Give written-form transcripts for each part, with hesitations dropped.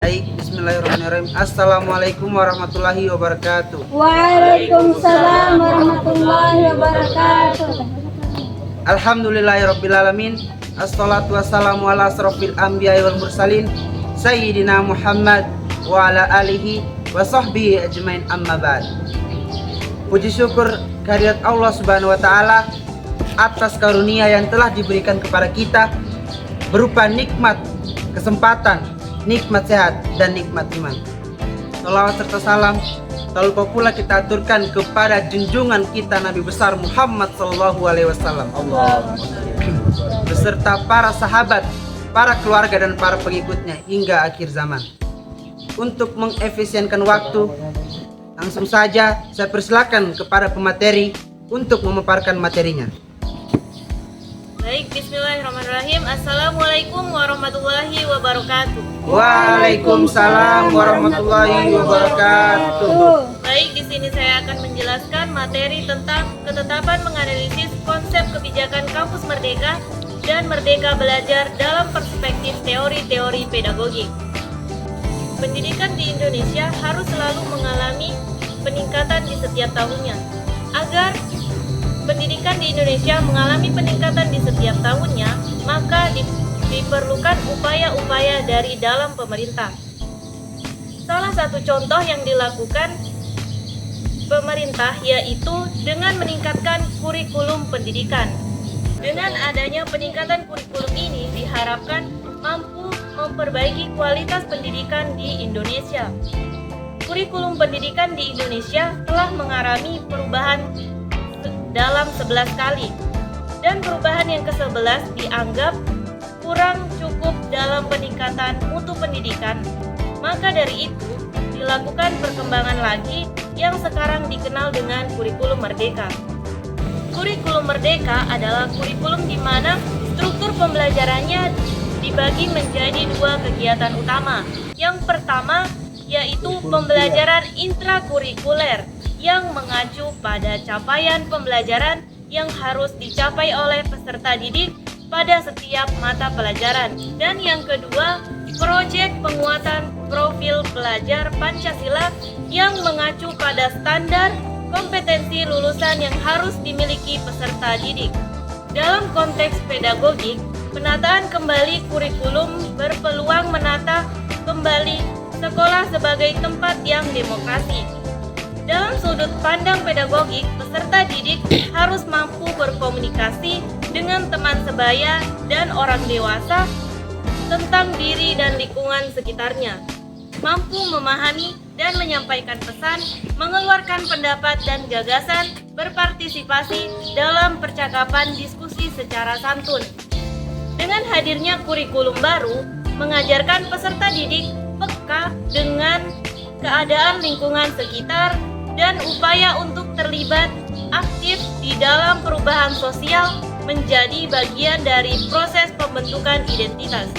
Baik, bismillahirrahmanirrahim. Assalamualaikum warahmatullahi wabarakatuh. Waalaikumsalam warahmatullahi wabarakatuh. Alhamdulillahirrabbilalamin. Assalatu wassalamu ala asrofil anbiya wal mursalin Sayyidina Muhammad wa ala alihi wa sahbihi ajmain, amma ba'd. Puji syukur kehadirat Allah subhanahu wa ta'ala atas karunia yang telah diberikan kepada kita berupa nikmat kesempatan, nikmat sehat, dan nikmat iman. Salawat serta salam tak lupa pula kita aturkan kepada junjungan kita Nabi besar Muhammad SAW beserta para sahabat, para keluarga, dan para pengikutnya hingga akhir zaman. Untuk mengefisienkan waktu, langsung saja saya persilakan kepada pemateri untuk memaparkan materinya. Baik, bismillahirrahmanirrahim. Assalamualaikum warahmatullahi wabarakatuh. Waalaikumsalam warahmatullahi wabarakatuh. Baik, di sini saya akan menjelaskan materi tentang ketetapan menganalisis konsep kebijakan Kampus Merdeka dan Merdeka Belajar dalam perspektif teori-teori pedagogik. Pendidikan di Indonesia harus selalu mengalami peningkatan di setiap tahunnya. Agar pendidikan di Indonesia mengalami peningkatan di setiap tahunnya, maka diperlukan upaya-upaya dari dalam pemerintah. Salah satu contoh yang dilakukan pemerintah yaitu dengan meningkatkan kurikulum pendidikan. Dengan adanya peningkatan kurikulum ini diharapkan mampu memperbaiki kualitas pendidikan di Indonesia. Kurikulum pendidikan di Indonesia telah mengalami perubahan dalam 11 kali, dan perubahan yang ke-11 dianggap kurang cukup dalam peningkatan mutu pendidikan. Maka dari itu dilakukan perkembangan lagi yang sekarang dikenal dengan kurikulum merdeka. Kurikulum merdeka adalah kurikulum di mana struktur pembelajarannya dibagi menjadi dua kegiatan utama. Yang pertama yaitu pembelajaran intrakurikuler yang mengacu pada capaian pembelajaran yang harus dicapai oleh peserta didik pada setiap mata pelajaran. Dan yang kedua, proyek penguatan profil pelajar Pancasila yang mengacu pada standar kompetensi lulusan yang harus dimiliki peserta didik. Dalam konteks pedagogik, penataan kembali kurikulum berpeluang menata kembali sekolah sebagai tempat yang demokrasi. Dalam sudut pandang pedagogik, peserta didik harus mampu berkomunikasi dengan teman sebaya dan orang dewasa tentang diri dan lingkungan sekitarnya, mampu memahami dan menyampaikan pesan, mengeluarkan pendapat dan gagasan, berpartisipasi dalam percakapan diskusi secara santun. Dengan hadirnya kurikulum baru, mengajarkan peserta didik peka dengan keadaan lingkungan sekitar dan upaya untuk terlibat aktif di dalam perubahan sosial menjadi bagian dari proses pembentukan identitas.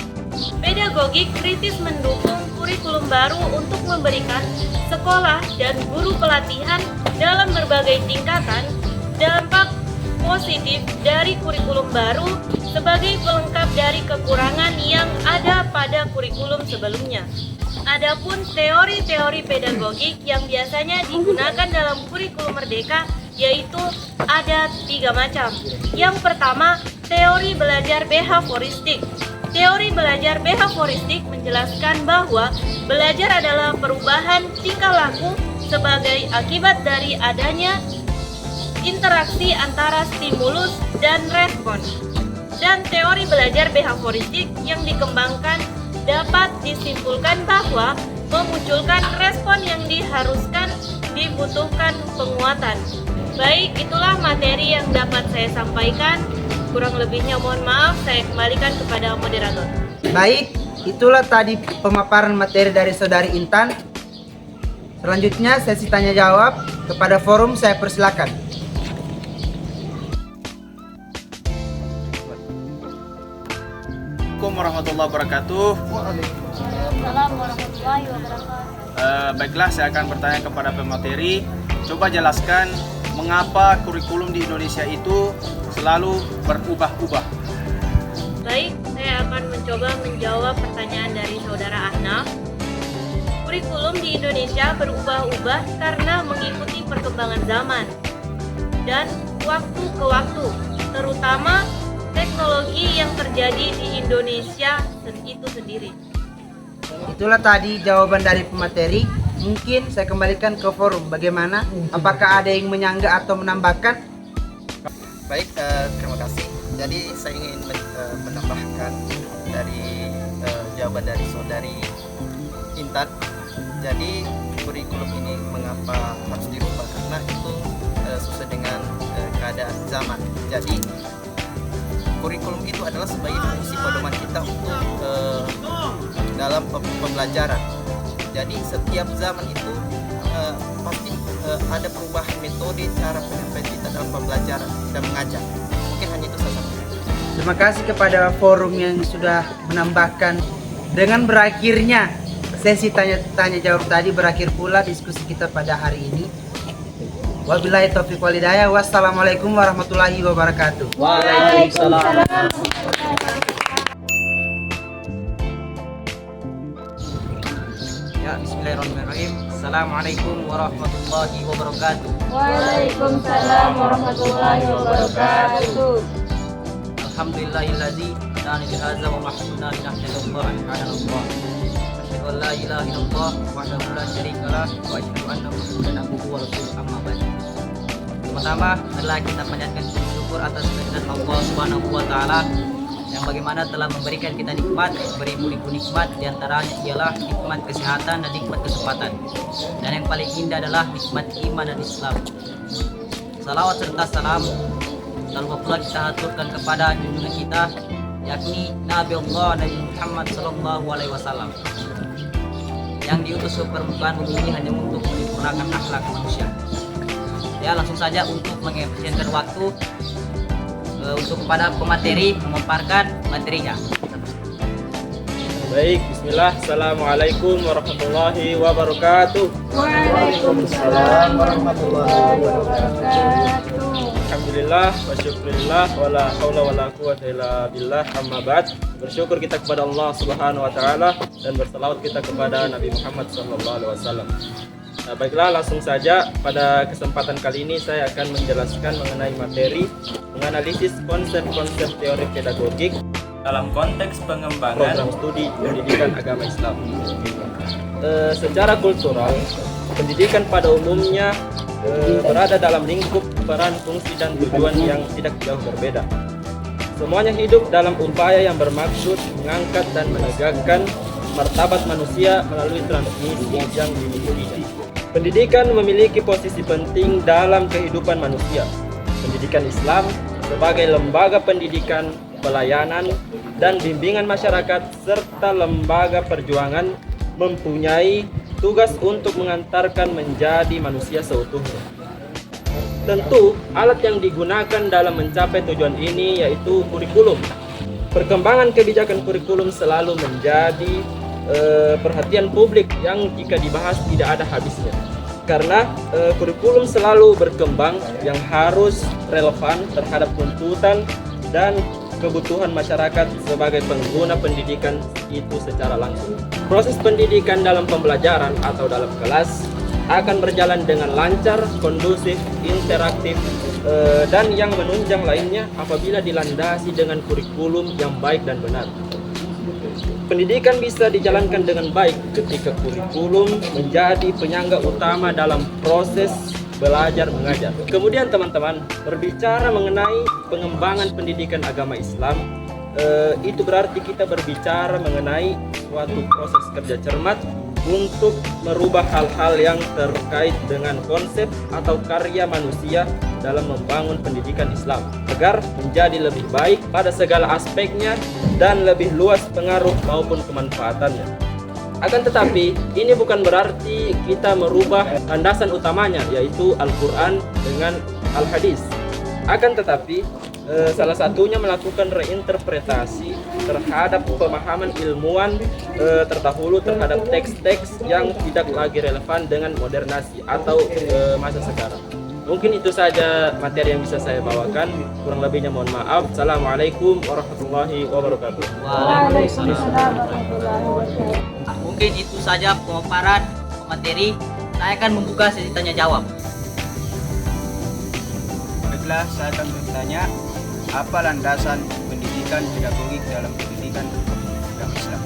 Pedagogik kritis mendukung kurikulum baru untuk memberikan sekolah dan guru pelatihan dalam berbagai tingkatan dampak positif dari kurikulum baru sebagai pelengkap dari kekurangan yang ada pada kurikulum sebelumnya. Adapun teori-teori pedagogik yang biasanya digunakan dalam kurikulum merdeka yaitu ada 3 macam. Yang pertama, teori belajar behavioristik. Teori belajar behavioristik menjelaskan bahwa belajar adalah perubahan tingkah laku sebagai akibat dari adanya interaksi antara stimulus dan respon. Dan teori belajar behavioristik yang dikembangkan dapat disimpulkan bahwa memunculkan respon yang diharuskan dibutuhkan penguatan. Baik, itulah materi yang dapat saya sampaikan. Kurang lebihnya mohon maaf, saya kembalikan kepada moderator. Baik, itulah tadi pemaparan materi dari Saudari Intan. Selanjutnya sesi tanya jawab kepada forum, saya persilakan. Assalamualaikum warahmatullahi wabarakatuh. Waalaikumsalam warahmatullahi wabarakatuh. Baiklah, saya akan bertanya kepada pemateri. Coba jelaskan mengapa kurikulum di Indonesia itu selalu berubah-ubah. Baik, saya akan mencoba menjawab pertanyaan dari saudara Ahnaf. kurikulum di Indonesia berubah-ubah karena mengikuti perkembangan zaman dan waktu ke waktu, terutama teknologi yang terjadi di Indonesia itu sendiri. Itulah tadi jawaban dari pemateri. Mungkin saya kembalikan ke forum. Bagaimana? Apakah ada yang menyanggah atau menambahkan? Baik, terima kasih. Jadi saya ingin menambahkan dari jawaban dari saudari Intan. Jadi kurikulum ini mengapa harus dirubah? Karena itu sesuai dengan keadaan zaman. Jadi kurikulum itu adalah sebagai fungsi pedoman kita untuk dalam pembelajaran. Jadi setiap zaman itu pasti ada perubahan metode cara penyampaian kita dalam pembelajaran dan mengajar. Mungkin hanya itu saja. Terima kasih kepada forum yang sudah menambahkan. Dengan berakhirnya sesi tanya jawab tadi, berakhir pula diskusi kita pada hari ini. Wabillahi taufiq wal hidayah. Wassalamualaikum warahmatullahi wabarakatuh. Waalaikumsalam. Ya, bismillahirrahmanirrahim. Assalamualaikum warahmatullahi wabarakatuh. Waalaikumsalam warahmatullahi wabarakatuh. Alhamdulillahillazi hadana li hadza wa ma kunna linahtadiya Allah an hadana. Asyhadu an la ilaha illallah wahdahu la syarika lah wa asyhadu anna Muhammadan abduhu wa rasuluh, amma ba'd. Pertama adalah kita panjatkan syukur atas kehadiran Allah Subhanahu wa taala yang bagaimana telah memberikan kita nikmat, beribu-ribu nikmat, diantaranya ialah nikmat kesehatan dan nikmat kesempatan. Dan yang paling indah adalah nikmat iman dan Islam. Salawat serta salam selalu pula kita aturkan kepada junjungan kita, yakni Nabi Allah Nabi Muhammad Sallallahu Alaihi Wasallam, yang diutus ke permukaan bumi ini hanya untuk menyempurnakan akhlak manusia. Ya, langsung saja untuk mengefisienkan waktu, untuk kepada pemateri memaparkan materinya. Baik, bismillah. Assalamualaikum warahmatullahi wabarakatuh. Waalaikumsalam warahmatullahi wabarakatuh. Alhamdulillah wa syukurillah wa la haula wa la quwwata illa billah, amma ba'd. Bersyukur kita kepada Allah Subhanahu wa taala dan berselawat kita kepada Nabi Muhammad sallallahu alaihi wasallam. Nah, baiklah, langsung saja pada kesempatan kali ini saya akan menjelaskan mengenai materi menganalisis konsep-konsep teori pedagogik dalam konteks pengembangan program studi pendidikan agama Islam. Secara kultural, pendidikan pada umumnya berada dalam lingkup peran, fungsi, dan tujuan yang tidak jauh berbeda. Semuanya hidup dalam upaya yang bermaksud mengangkat dan menegakkan martabat manusia melalui transmisi yang dimilikinya. Pendidikan memiliki posisi penting dalam kehidupan manusia. Pendidikan Islam sebagai lembaga pendidikan, pelayanan, dan bimbingan masyarakat serta lembaga perjuangan mempunyai tugas untuk mengantarkan menjadi manusia seutuhnya. Tentu, alat yang digunakan dalam mencapai tujuan ini yaitu kurikulum. Perkembangan kebijakan kurikulum selalu menjadi perhatian publik yang jika dibahas tidak ada habisnya. Karena kurikulum selalu berkembang yang harus relevan terhadap tuntutan dan kebutuhan masyarakat sebagai pengguna pendidikan itu secara langsung. Proses pendidikan dalam pembelajaran atau dalam kelas akan berjalan dengan lancar, kondusif, interaktif, dan yang menunjang lainnya apabila dilandasi dengan kurikulum yang baik dan benar. Pendidikan bisa dijalankan dengan baik ketika kurikulum menjadi penyangga utama dalam proses belajar mengajar. Kemudian teman-teman, berbicara mengenai pengembangan pendidikan agama Islam, itu berarti kita berbicara mengenai suatu proses kerja cermat untuk merubah hal-hal yang terkait dengan konsep atau karya manusia dalam membangun pendidikan Islam agar menjadi lebih baik pada segala aspeknya dan lebih luas pengaruh maupun kemanfaatannya. Akan tetapi, ini bukan berarti kita merubah landasan utamanya, yaitu Al-Quran dengan Al-Hadis. Akan tetapi, salah satunya melakukan reinterpretasi terhadap pemahaman ilmuwan terdahulu terhadap teks-teks yang tidak lagi relevan dengan modernasi atau masa sekarang. Mungkin itu saja materi yang bisa saya bawakan. Kurang lebihnya mohon maaf. Assalamualaikum warahmatullahi wabarakatuh. Waalaikumsalam warahmatullahi wabarakatuh. Mungkin itu saja pemaparan materi. Saya akan membuka sesi tanya jawab. Baiklah, saya akan bertanya, apa landasan pendidikan pedagogik dalam pendidikan agama Islam?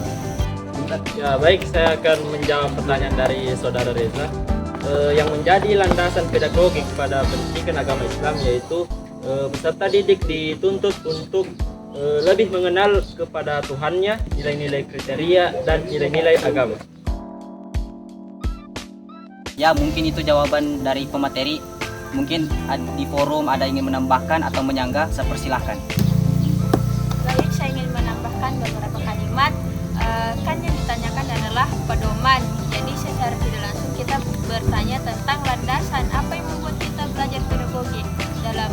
Ya baik, saya akan menjawab pertanyaan dari saudara Reza. Yang menjadi landasan pedagogik pada pendidikan agama Islam yaitu peserta didik dituntut untuk lebih mengenal kepada Tuhannya, nilai-nilai kriteria dan nilai-nilai agama. Ya, mungkin itu jawaban dari pemateri. Mungkin di forum ada yang ingin menambahkan atau menyanggah, saya persilahkan. Baik, saya ingin menambahkan beberapa kalimat. Kan yang ditanyakan adalah pedoman. Jadi secara tidak langsung kita bertanya tentang landasan apa yang membuat kita belajar pedagogi dalam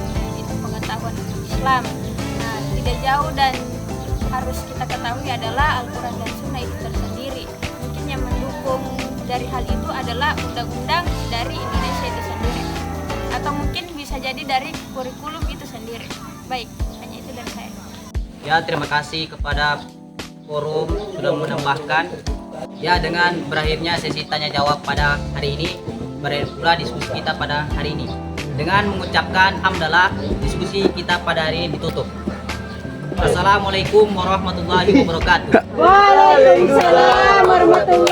pengetahuan Islam. Nah, tidak jauh dan harus kita ketahui adalah Al-Quran dan Sunnah itu tersendiri. Mungkin yang mendukung dari hal itu adalah undang-undang dari Indonesia itu sendiri. Atau mungkin bisa jadi dari kurikulum itu sendiri. Baik, hanya itu dari saya. Ya, terima kasih kepada forum sudah menambahkan. Ya, dengan berakhirnya sesi tanya jawab pada hari ini, berakhir pula diskusi kita pada hari ini. Dengan mengucapkan hamdalah, diskusi kita pada hari ini ditutup. Assalamualaikum warahmatullahi wabarakatuh. Waalaikumsalam warahmatullahi